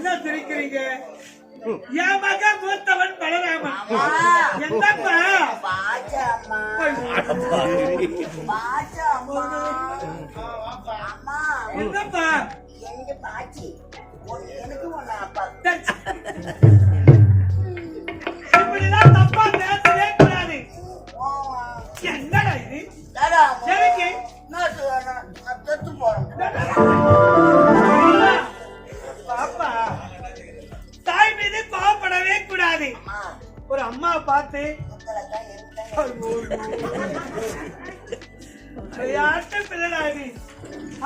என்ன சிரிக்கிறீங்க? என் மகன் மூத்தவன் பலராமன். என்னப்பா? என்னப்பா? இப்படிலாம் தப்பா பேசவே கூடாது. என்னடா இது? சரிங்க பாப்பா, தாய் மீது கோவப்படவே கூடாது. ஒரு அம்மா பார்த்து பிள்ளைடாது.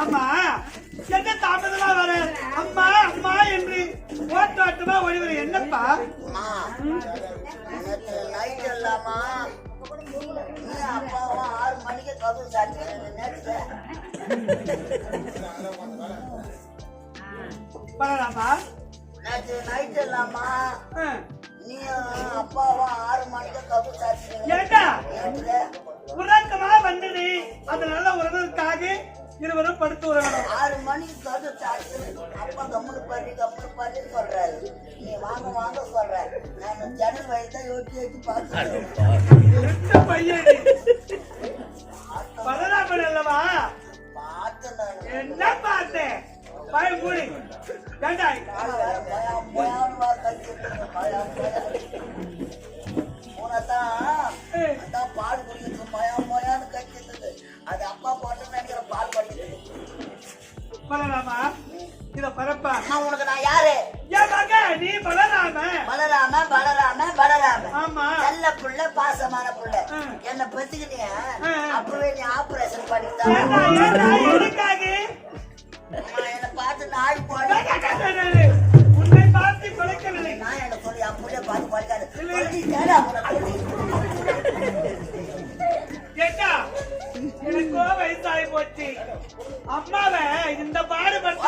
அம்மா என்ன தாமதமா வர அம்மா அம்மா என்று ஓட்டாட்டமா ஒளிவர. என்னப்பா? அப்பாவும் 6 மணிக்கு கதவு சாத்தியா பரவாயில்லமா? நேற்று நைட் இல்லாமா நீ அப்பாவும் 6 மணிக்கு கதவு சாத்தியா உறக்கமா வந்தது. அதனால உறவுக்காக இருவரும் படுத்து உறங்கணும். 6 மணிக்கு கதவு சாத்தி அப்பா கம்முனு பாரு சொல்றாரு. நீ வாங்க வாங்க சொல்ற. நான் ஜன்னல் வயதான் யோசிச்சு பார்த்து பையன் பலராமன் அல்லவா? என்ன பார்த்தேன்? பயம் கூடி கண்டாய் பால் குடிக்கிறது மயான்னு கட்டிருந்தது. அது அப்பா போட்டு நினைக்கிற பால் குடிக்கிறது. பலராமா இத பரப்பா. உனக்கு நான் யாரு? என் மக நீ பலராம. ஆமா, நல்ல புள்ள, பாசமான புள்ள. என்ன பத்திக்கிட்டிய அப்பவே நீ ஆபரேஷன் பண்ணிட்டாங்க. என்ன பார்த்து நாய் போட உன்னை பார்த்து குறைக்கவில்லை. நான் என்ன சொல்லி அப்படியே பார்த்து படிக்காது. கேட்டா எனக்கோ வயசாகி போச்சு. அம்மாவை இந்த பாடுபட்ட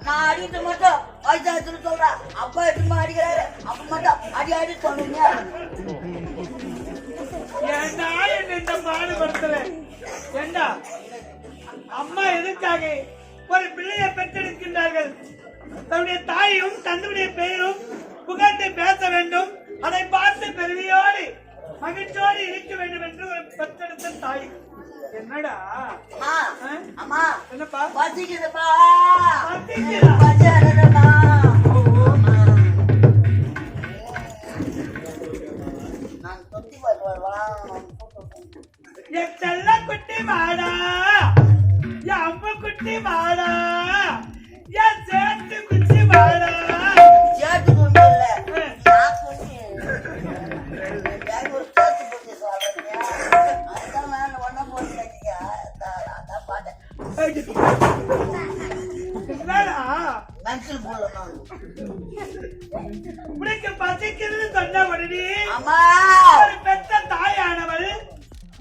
நான் அடிட்டு மட்டும் வயசாச்சுன்னு சொல்றேன். அப்பா எப்படி அடிக்கிறாரு அப்ப மட்டும் அடி சொல்லுங்க. ஏண்டா என்ன இந்த பாடுபடுத்தல? ஏண்டா அம்மா எதுக்காக ஒரு பிள்ளையை பெற்றெடுக்கின்றார்கள்? தன்னுடைய தாயும் தன்னுடைய பெயரும் புகழ்ந்து பேச வேண்டும். அதை பார்த்து பெருமையோடு மகிழ்ச்சியோடு இருக்க வேண்டும் என்று ஒரு பெற்றெடுத்த தாய். என்னடா அம்மா என்னப்பா? பசிக்குதுப்பா. நான் தொட்டி என் செல்ல குட்டி வாடா, என் அம்மா குட்டி வாடா, என் சேட்டு குட்டி வாடா. சேட்டு குண்டு இல்ல, நான் குட்டி. ஒரு சேட்டு குட்டி சொல்றீங்க. அதுதான் நான் ஒன்ன போட்டு அதான் பாட்டேன். என்னடா மனசில் போடலாம். உனக்கு பசிக்கிறது சொன்ன உடனே ஒரு பெற்ற தாயானவள்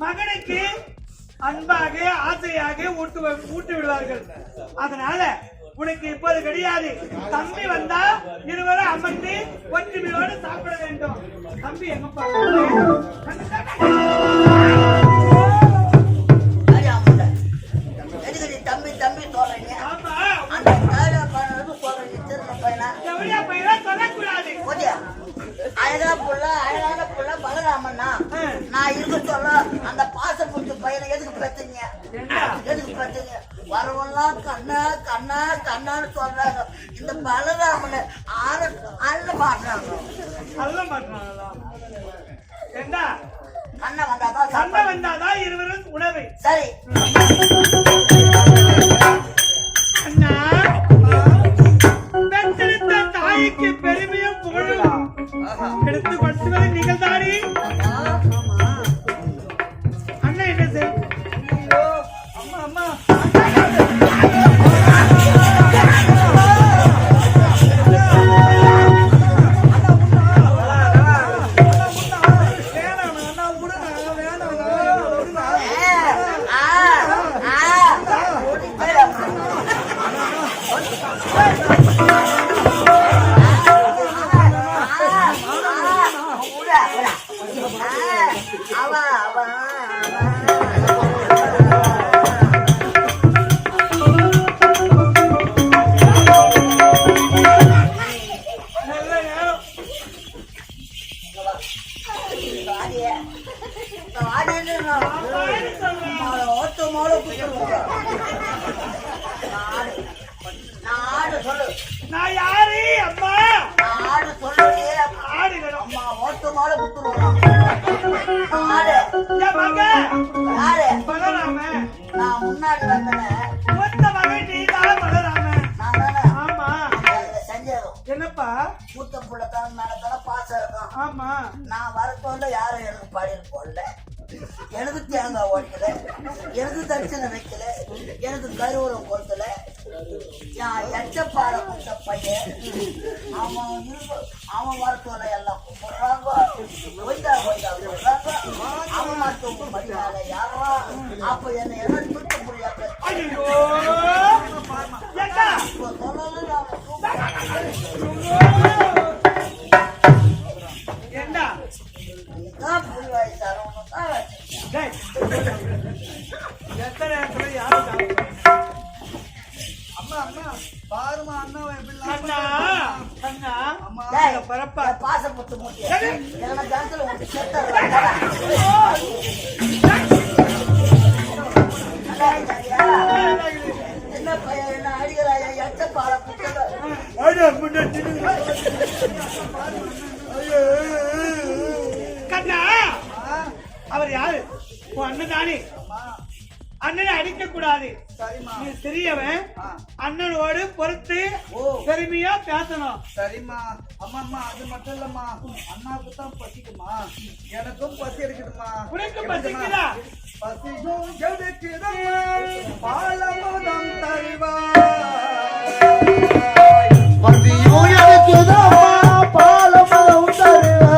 மகனுக்கு அன்பாக ஆசையாக ஊட்டி விடுவார்கள். அதனால உனக்கு இப்போது கிடையாது. தம்பி வந்தா இருவரும் அமர்ந்து ஒற்றுமையோடு சாப்பிட வேண்டும். தம்பி எங்கப்பா? தம்பி தம்பி சொல்றீங்க. ஆமா, அந்த சொல்றீங்க. திரும்ப பையனா எவ்வளோ பையனா சொல்லக்கூடாது. அழகான புள்ள பலராமன்னா நான் இருக்க சொல்ல அந்த பாச புடிச்ச பையனை எதுக்கு பெத்தீங்க? வரவெல்லாம் கண்ணா கண்ணா கண்ணான்னு சொல்றாங்க. இந்த பலராமனை அள்ள மாட்டாங்க. என்ன கண்ணை வந்தாதான் சண்டை வந்தாதான் இருவரும் உணவு. சரி அண்ணா, பெற்றெடுத்த தாய்க்கு பெருமையும் புகழும் எடுத்து படுத்துவதை நீங்கள் தானே? அண்ணா என்ன செய்? அம்மா அம்மா சொல்லு. நான் யாரு அம்மா? நான் ஆடு சொல்லுறியே. ஆடு இல்லடா. அம்மா ஓட்டு மாடு குத்துருவோம். ஆடு. என் மக. யாரு? பலராமன். நான் முன்னாடி வந்தேன். மொத்த மகன் நீதான் பலராமன். நான் தானே. ஆமா. செஞ்சதும். என்னப்பா? மூத்த புள்ளத்தான் மேலத்தான பாசம் இருக்கும். ஆமா. நான் வரத்தோட யாரும் எனக்கு பாடியில் போடல, எனக்கு தேங்காய் ஓடிக்கல, எனக்கு தரிசனம் வைக்கல, எனக்கு கருவூரம் கொடுக்கல. நான் எச்சப்பாட கொடுத்த பையன் அவன் வரத்தோட எல்லாம் கும்பிடுறாங்க. போய்தா சொல்றாங்க. அவன் மட்டும் மதியால யாரா அப்ப என்ன என்ன சுத்த முடியாது. என்ன புலி வயசானவங்க தான் எத்தனை இடத்துல யாரும் அம்மா அம்மா பாருமா அண்ணாவை எப்படி அண்ணா அண்ணா அம்மா பரப்பா பாசப்பட்டு மூட்டிய எனக்கு கருத்துல உனக்கு செத்த என்ன பையன் என்ன அடிக்கிறாயா எச்ச பால புத்தக கண்ணா அவர் யாரு? உன் அண்ணன் தானே. அண்ணனை அடிக்க கூடாது. நீ சிறியவன். அண்ணனோடு பொறுத்து பெருமையா பேசணும். சரிம்மா. அம்மா அம்மா அது மட்டும் இல்லம்மா, அண்ணாவுக்கு தான் பசிக்குமா, எனக்கும் பசி இருக்குதுமா. உனக்கு பசிக்குதா? பசியும் எடுக்குதா பாலமுதம் தருவா. பசியும் எடுக்குதா பாலமுதம் தருவா.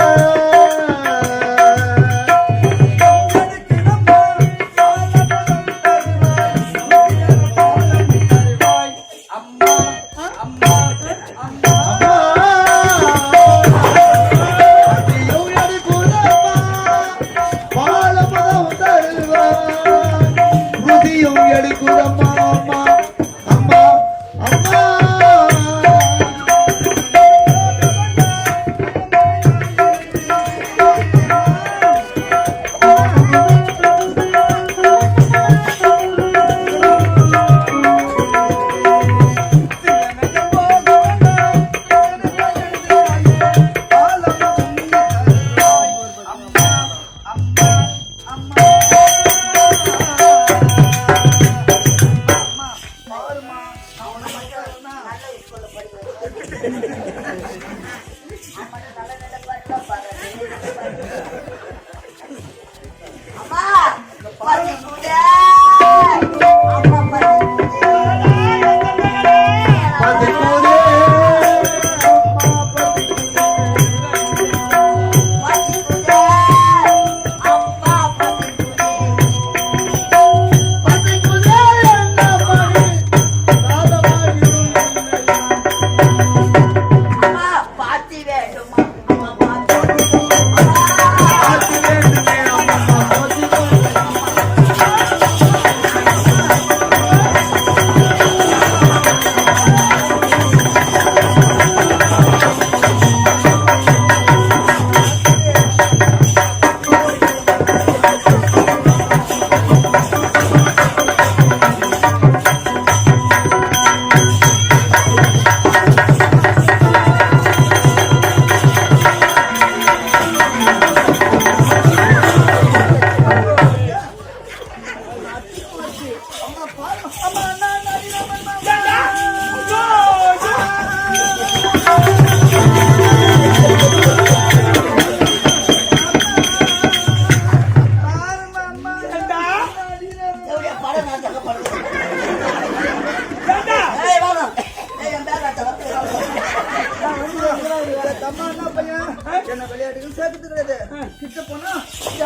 என்ன விளையாட்டுகள் சேர்த்து கிடையாது. கிட்ட போனா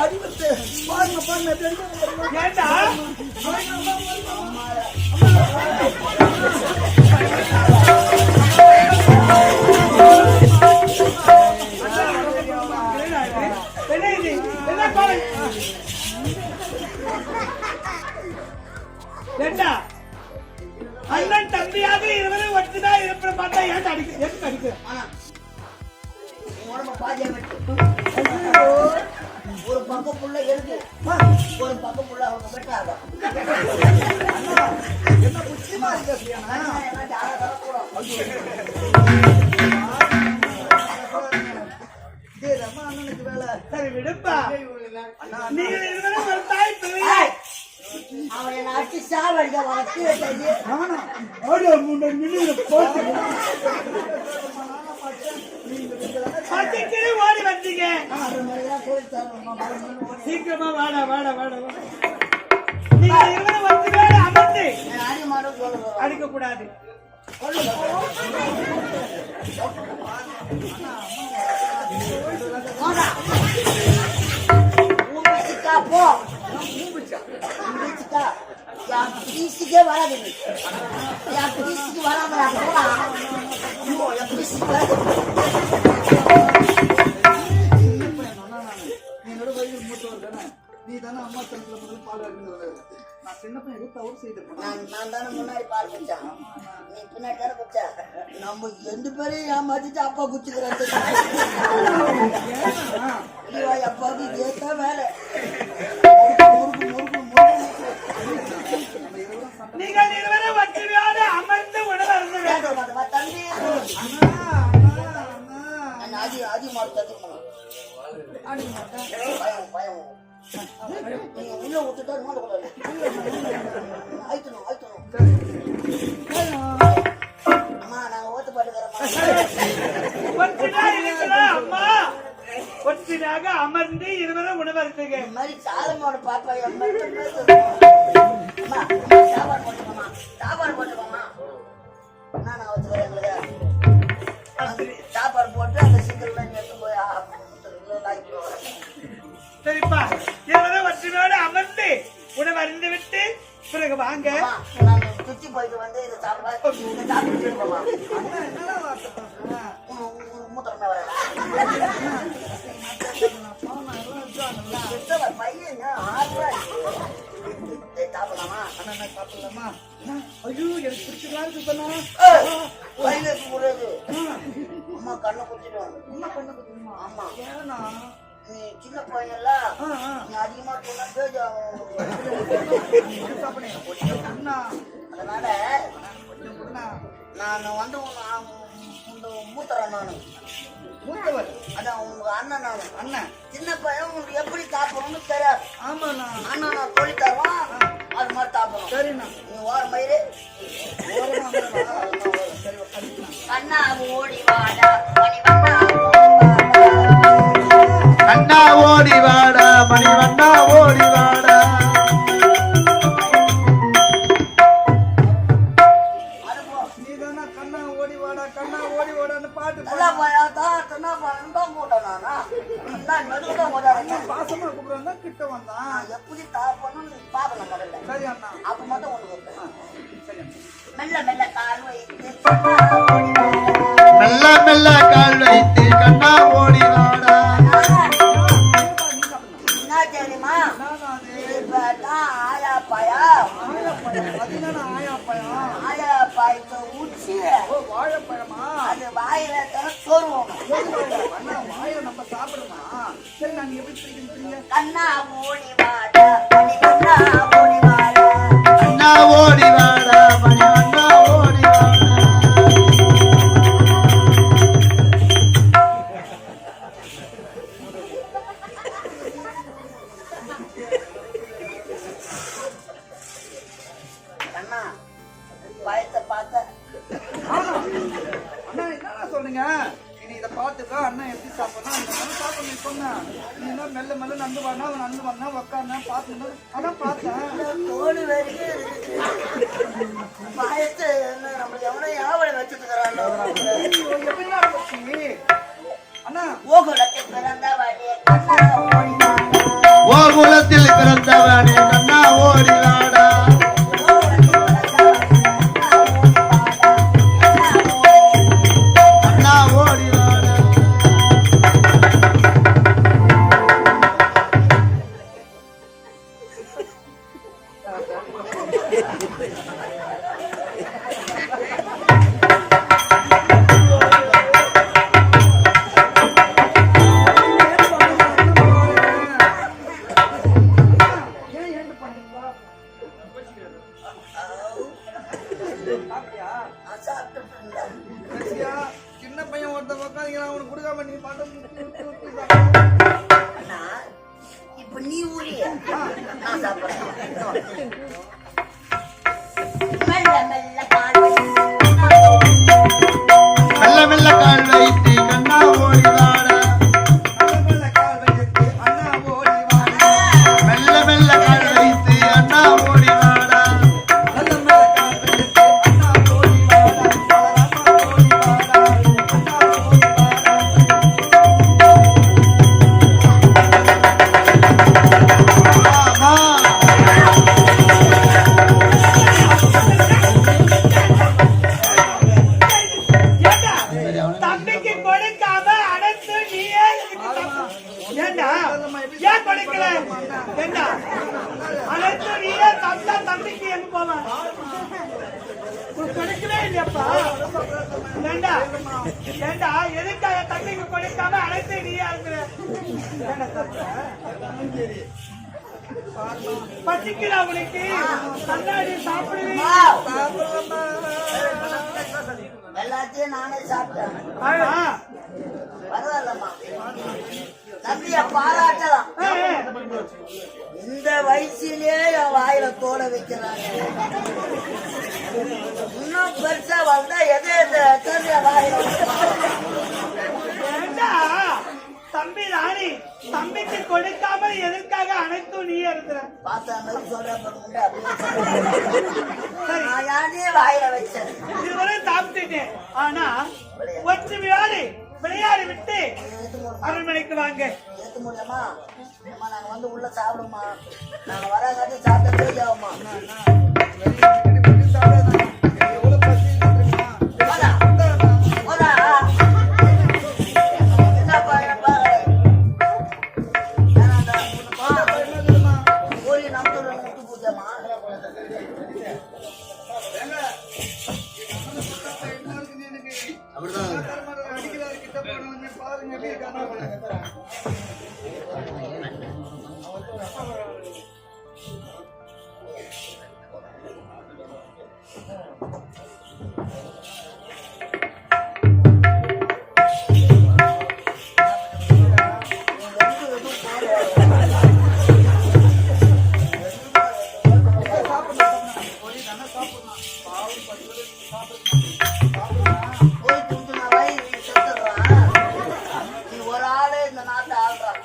அடிபட்டு பாருங்க பாருங்க எப்படி அண்ணன் தம்பியாக இருவரும் ஒற்றுதான் இருப்ப பார்த்தா ஏன் அடிக்க உடம்ப பாதியா ஒரு பக்கம் புள்ள இருக்கு, ஒரு பக்கம் புள்ள அவங்க பெற்றாங்க. என்ன புத்திமா இருக்க சரியானா? அண்ணனுக்கு வேலை. சரி விடுப்பா. நீங்கள் இருவரும் ஒரு தாய் பிள்ளையா? அவன் என்ன அடிச்சு சாவடிக்க வளர்த்து வச்சது. நானா? பச்சைக்கிளி ஓடி வந்தீங்க. அது மாதிரிதான் சொல்லி தரணுமா? சீக்கிரமா வாடா வாடா வாடா வாடா. நீங்கள் இருவரும் வந்து வேலை அமர்ந்து அடி மாடும் சொல்லுறோம். அடிக்க கூடாது. போ என் பீஸுக்கே வராது, என் பீஸுக்கு வராம என் பீஸுக்கு வராது. என்னோட வயது மூத்தவர் தானே, நீ தானே அம்மா தனத்துல முதல் பால் இருக்குன்னு. நான் சின்ன பையன் எதுவும் தவறு செய்திருப்பேன். நான் தானே முன்னாடி பால் குடிச்சான், நீ பின்னாடி தானே குடிச்சா. நம்ம ரெண்டு பேரையும் ஏமாத்திட்டு அப்பா குடிச்சுக்கிறேன். அப்பாவுக்கு இதேதான் வேலை. நீங்கள் இருவரும் வச்சுவியாத அமர்ந்து உணவு அருந்த வேண்டும். தம்பி ஆதி மாடு பயம் நீங்க உள்ள விட்டுட்டா கூடாது. ஆயிட்டணும் அம்மா நாங்க ஓட்டு பாட்டுக்கிறோம். அம்மா ஒற்றினாக அமர்ந்து இருவரும் உணவு அருந்துங்க. இந்த மாதிரி சாதமோட பாப்பா அம்மா சாப்பாடு போட்டுக்கோமா நான் வச்சுக்கிறேன். எங்களுக்கு சாப்பாடு போட்டு அந்த சீக்கிரம் எடுத்து போய் சரிப்பா, இருவரும் ஒற்றினோடு அமர்ந்து உணவு அருந்து விட்டு பிறகு வாங்க. நான் சுத்தி போயிட்டு வந்து இதை சாப்பிட்டு மூத்திரமே வர பையன் 6 ரூபாய் சாப்பிடலாமா? சாப்பிடலாமா? ஐயோ எனக்கு பிடிச்சிக்கலான்னு சொன்னா வயிறு கூடாது. அம்மா கண்ணை குத்திடுவாங்க. அம்மா பண்ண பத்தியுமா? ஆமா ஏன்னா நீ சின்ன பையன்ல நீ அதிகமா சொன்னா பேஜ் அண்ணா அதனால கொஞ்சம் கொடுண்ணா. நான் வந்து மூத்தரன் நானு மூத்தவர் அதான் உங்க அண்ணன் நானு. அண்ணன் சின்ன பையன் உங்களுக்கு எப்படி சாப்பிடணும்னு தெரியாது. ஆமாண்ணா. அண்ணா நான் சொல்லி தருவான், அது மாதிரி சாப்பிடணும். சரிண்ணா. நீ ஓர மயிறு கண்ணா ஓடி வாடா அண்ணா ஓடி வாடா மணிவண்ணா ஓடி வாடா. நீதானா கண்ணா ஓடி வாடா கண்ணா ஓடி வாடான்னு பாட்டு நல்லா பையா தான் சொன்னா தான் போட்டேன் நானா நான் மெதுதான் போட்டேன். பாசமா கூப்பிடுறா கிட்ட வந்தான். எப்படி சாப்பிடணும்னு பார்க்கணும் முதல்ல. சரி அண்ணா. அப்ப மட்டும் ஒண்ணு கொடுப்பேன். சரி மெல்ல மெல்ல கால் வைத்து மெல்ல மெல்ல கால் வைத்து கண்ணா ஓடி வாடா. என்ன தெரியுமா? ஆயா பாயா ஆயா பாய்க்கு உச்சி வாழைப்பழமா? அது வாயில தான் சோறுவோம். அண்ணா வாயில நம்ம சாப்பிடுமா? சரி நாங்க எப்படி பிடிக்கிறீங்க? கண்ணா ஓடி வாடா மணிவண்ணா ஓடி வாடா. அண்ணா ஓடி வாடா மணிவண்ணா ஓடி வாடா. கண்ணா பயத்தை பார்த்த அண்ணா என்ன சொல்றீங்க? இனி இதை பார்த்துக்கோ. அண்ணா எப்படி சாப்பிடணும் இந்த மாதிரி சாப்பிடணும் சொன்னேன். நீ என்ன மெல்ல மெல்ல நடந்து வரனா அவன் நடந்து வரனா உக்காந்தா பார்த்துன்னு அதான் பார்த்தேன். தோடு வரைக்கும் பயத்தை என்ன நம்மளுக்கு எவனோ யாவனை வச்சுட்டு எப்படின்னா இருந்துச்சு? அண்ணா ஓகுலத்தில் பிறந்தவனே கண்ணா ஓடி வாடா. ஓ குலத்தில் பிறந்தவனே கண்ணா ஓடி வாடா. அண்ணா ஓடி வாடா. பண்ணாதீங்க நான் உனக்கு கொடுக்காம நீ மட்டும் அண்ணா இப்ப நீ ஊறி நான் சாப்பிடுறேன். மெல்ல மெல்ல கால் மெல்ல மெல்ல கால் வைத்து கண்ணா ஓடி வாடா நல்ல கால் வைத்து அண்ணா ஓடி வாடா மெல்ல மெல்ல கால் வைத்து அண்ணா ஓடி வாடா நல்ல மேல கால் வைத்து அண்ணா ஓடி வாடா அண்ணா ஓடி வாடா அண்ணா ஓடி வாடா ஆமா ஏண்டா, தம்பிக்கு கொடுக்காம அனைத்து நீயே எனக்கு ஏண்டா ஏன் கொடுக்கல ஏண்டா அனைத்து நீயே தந்தா தம்பிக்கு எங்க போவான் கொடுக்கவே இல்லையப்பா ஏண்டா ஏண்டா எதுக்காக தம்பிக்கு கொடுக்காம அனைத்து நீயா இருக்கிற ஏண்டா தப்ப? பசிக்கிறா உனக்கு கண்ணாடி சாப்பிடுவீங்க எல்லாத்தையும் நானே சாப்பிட்டேன். ஆமா. பரவாயில்லம்மா தம்பிய பாராட்டலாம். இந்த வயசுலயே என் வாயில தோட வைக்கிறாங்க. இன்னும் பெருசா வந்தா எது எது வாயில ஏண்டா, தம்பி ராணி தம்பிக்கு கொடுக்காமல் எதற்காக அனைத்தும் நீ இருக்கிற பார்த்தா மாதிரி சொல்றேன் நான் யானே வாயில வச்சேன். இதுவரை சாப்பிட்டுட்டேன். ஆனா ஒற்று விளையாடி விட்டு அரண்மனைக்கு வாங்க. ஏத்து முடியுமா? அம்மா நாங்க வந்து உள்ள சாப்பிடுமா? நாங்க வராங்காட்டி சாப்பிட்டே ஆகுமா? எவ்வளவு பசி தெரியுமா என்னப்பா என்னப்பா கோழி நம்புற முட்டு பூஜைமா அடிக்கிறாரு கிட்ட போன பாருங்க எப்படி இருக்காங்க. கோழி துண்டுனா வாய் செத்துடுறான். நீ ஒரு ஆளு இந்த நாட்டை ஆள்றான்.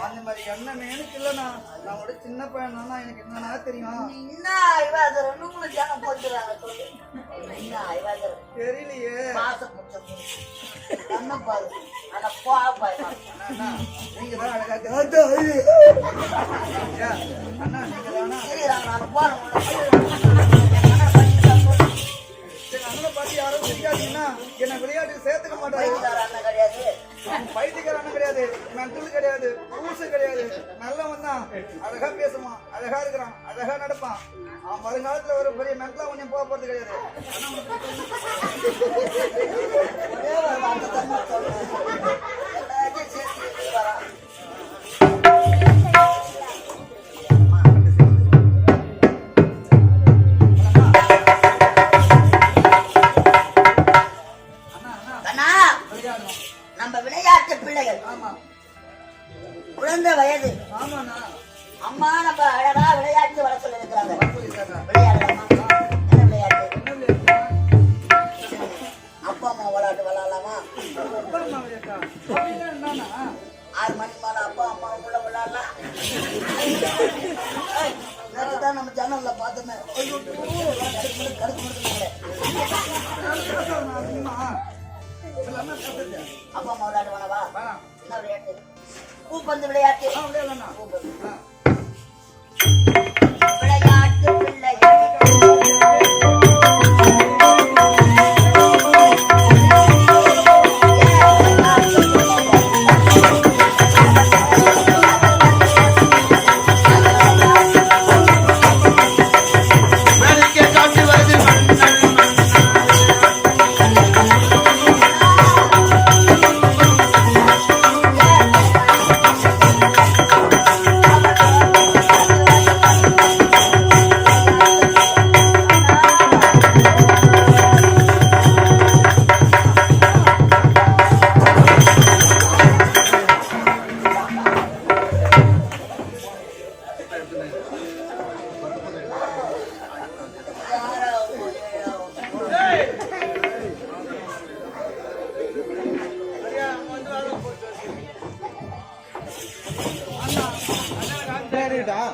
அந்த மாதிரி எண்ணம் எனக்கு இல்லைண்ணா. நான் ஒரு சின்ன பையன் எனக்கு என்னன்னா தெரியும். நீ என்ன ஐவாதர் ரெண்டு மூணு ஜனம் போட்டுறாங்க சொல்லு. என்ன ஐவாதர் தெரியலையே மாசம் கண்ண பாரு ஆனா பாப்பா அண்ணா நீங்க தான் அழகா அண்ணா நீங்க தானா சரிடா நான் போறேன். எங்க அண்ணனை பார்த்து யாரும் தெரியாதீங்கன்னா என்ன விளையாட்டுக்கு சேர்த்துக்க மாட்டாங்க. அண்ணன் கிடையாது. பைத்தியக்கார அண்ணன் கிடையாது, மென்டல் கிடையாது, ஊசு கிடையாது. நல்லவன் தான். அழகா பேசுவான், அழகா இருக்கிறான், அழகா நடப்பான். அவன் வருங்காலத்துல ஒரு பெரிய மென்டலா ஒன்னும் போக போறது கிடையாது. ஒரே ஒரு வார்த்தை தான் சொல்றேன். எல்லாத்தையும் சேர்த்து வரான். கண்ணா நம்ம விளையாட்டு பிள்ளைகள் ஆமா குழந்தை வயது ஆமாண்ணா அம்மா நம்ம அழகா விளையாட்டு வர சொல்லி இருக்கிறாங்க. சொல்லிட்டாங்க. விளையாடலாமா? என்ன விளையாட்டு? என்ன விளையாட்டுண்ணா? அப்பா அம்மா விளையாட்டு விளையாடலாமா? அப்பா அம்மா விளையாட்டா? அப்படின்னா என்னண்ணா? 6 மணி மேல அப்பா அம்மா கூட விளையாடலாம். நேற்றுதான் நம்ம சேனல்ல பார்த்தோமே. கடுப்பு முடிச்சுனாங்களே. அப்பா அம்மா விளையாட்டு வேணவா? என்ன விளையாட்டு? பூப்பந்து விளையாட்டு. பூப்பந்து. விளையாட்டு பிள்ளைகள் வேடிக்கை காட்டி வருது மன்னன் Yeah.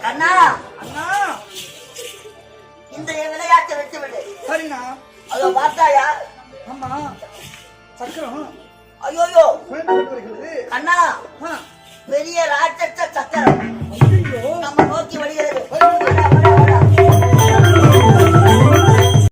கண்ணா அண்ணா இந்த விளையாட்டை விட்டு விடு. சரிண்ணா. அதோ பார்த்தாயா? ஆமா சக்கரம் ஐயோயோ குழந்தை வருகிறது. கண்ணா ஆ, பெரிய ராட்சச சக்கரம்